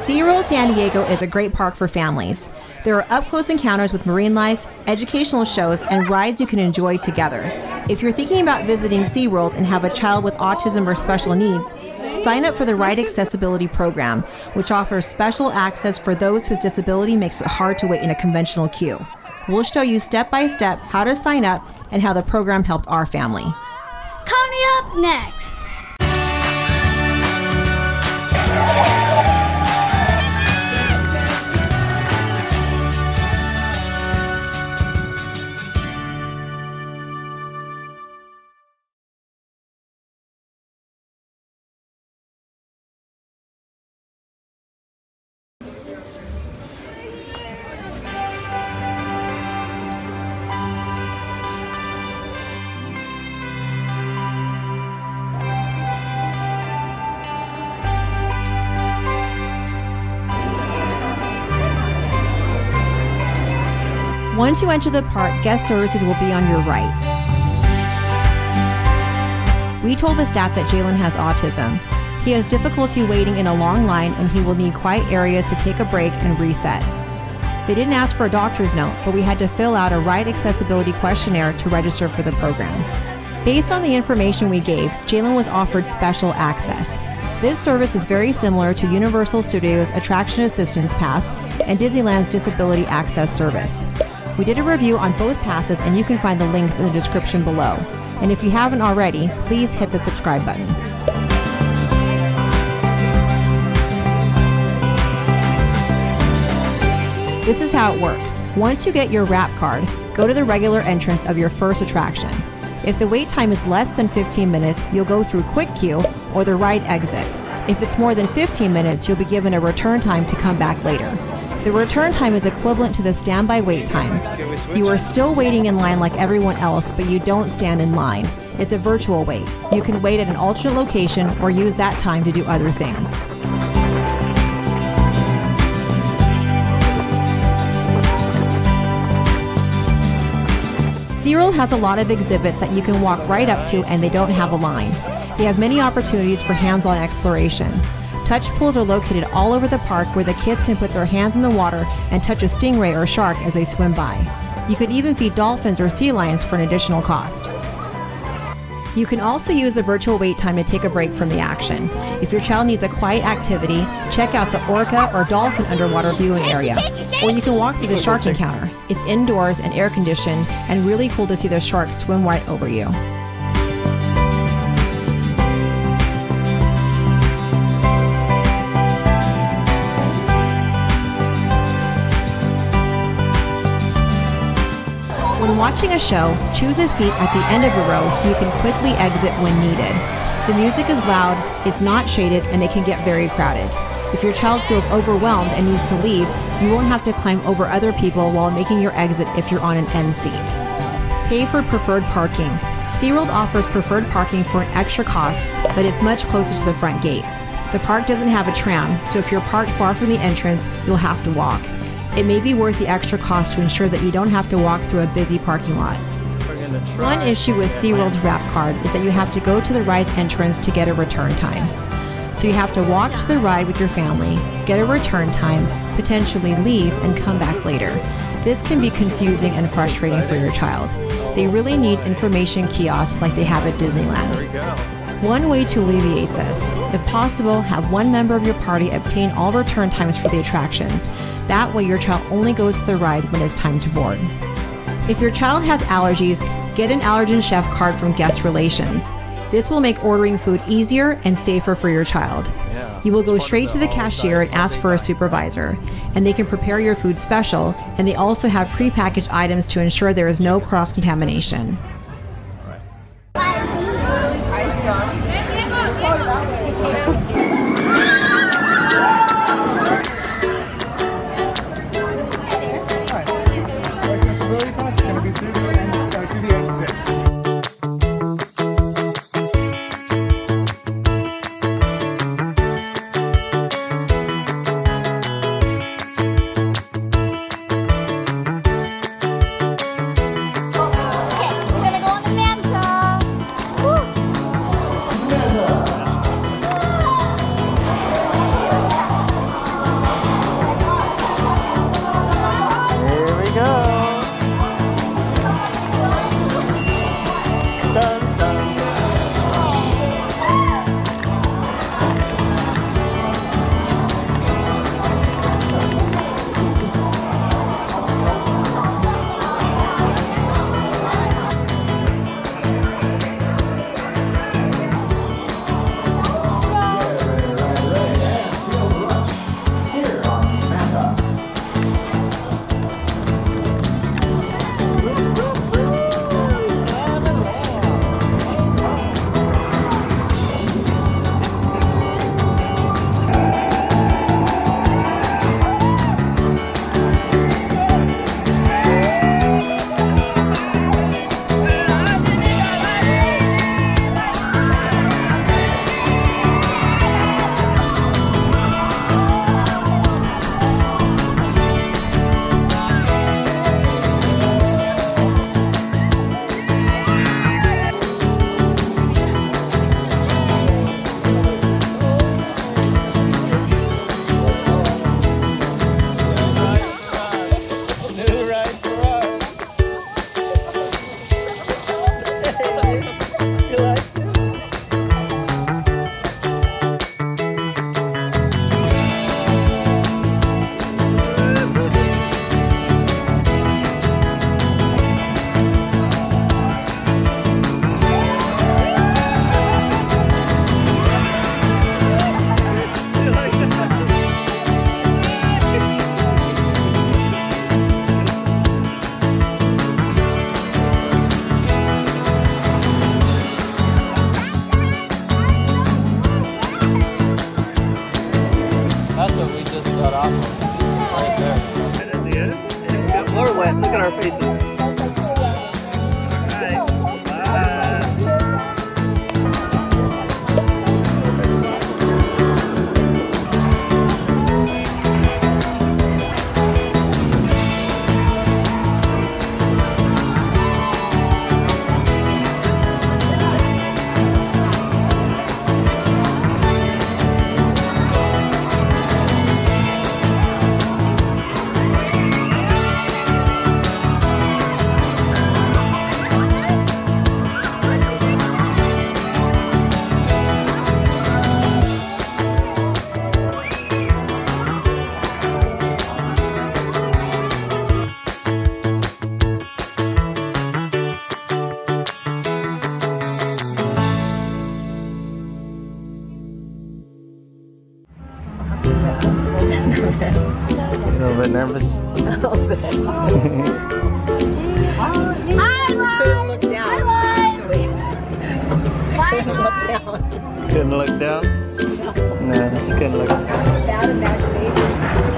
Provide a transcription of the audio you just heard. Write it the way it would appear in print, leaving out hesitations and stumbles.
SeaWorld San Diego is a great park for families. There are up-close encounters with marine life, educational shows, and rides you can enjoy together. If you're thinking about visiting SeaWorld and have a child with autism or special needs, sign up for the Ride Accessibility Program, which offers special access for those whose disability makes it hard to wait in a conventional queue. We'll show you step-by-step how to sign up and how the program helped our family. Coming up next. Once you enter the park, guest services will be on your right. We told the staff that Jalen has autism. He has difficulty waiting in a long line and he will need quiet areas to take a break and reset. They didn't ask for a doctor's note, but we had to fill out a ride accessibility questionnaire to register for the program. Based on the information we gave, Jalen was offered special access. This service is very similar to Universal Studios' Attraction Assistance Pass and Disneyland's Disability Access Service. We did a review on both passes and you can find the links in the description below. And if you haven't already, please hit the subscribe button. This is how it works. Once you get your wrap card, go to the regular entrance of your first attraction. If the wait time is less than 15 minutes, you'll go through quick queue or the ride exit. If it's more than 15 minutes, you'll be given a return time to come back later. The return time is equivalent to the standby wait time. You are still waiting in line like everyone else, but you don't stand in line. It's a virtual wait. You can wait at an alternate location or use that time to do other things. SeaWorld has a lot of exhibits that you can walk right up to and they don't have a line. They have many opportunities for hands-on exploration. Touch pools are located all over the park where the kids can put their hands in the water and touch a stingray or shark as they swim by. You could even feed dolphins or sea lions for an additional cost. You can also use the virtual wait time to take a break from the action. If your child needs a quiet activity, check out the orca or dolphin underwater viewing area. Or you can walk through the shark encounter. It's indoors and air conditioned and really cool to see the sharks swim right over you. When watching a show, choose a seat at the end of the row so you can quickly exit when needed. The music is loud, it's not shaded, and it can get very crowded. If your child feels overwhelmed and needs to leave, you won't have to climb over other people while making your exit if you're on an end seat. Pay for preferred parking. SeaWorld offers preferred parking for an extra cost, but it's much closer to the front gate. The park doesn't have a tram, so if you're parked far from the entrance, you'll have to walk. It may be worth the extra cost to ensure that you don't have to walk through a busy parking lot. One issue with SeaWorld's wrap card is that you have to go to the ride's entrance to get a return time. So you have to walk to the ride with your family, get a return time, potentially leave, and come back later. This can be confusing and frustrating for your child. They really need information kiosks like they have at Disneyland. One way to alleviate this, if possible, have one member of your party obtain all return times for the attractions. That way your child only goes to the ride when it's time to board. If your child has allergies, get an allergen chef card from Guest Relations. This will make ordering food easier and safer for your child. You will go straight to the cashier and ask for a supervisor, and they can prepare your food special, and they also have prepackaged items to ensure there is no cross-contamination. A little bit nervous. A little bit. Hi, Couldn't look down, actually. Couldn't look Hi. down. Couldn't look down? No, she couldn't look down. Bad imagination.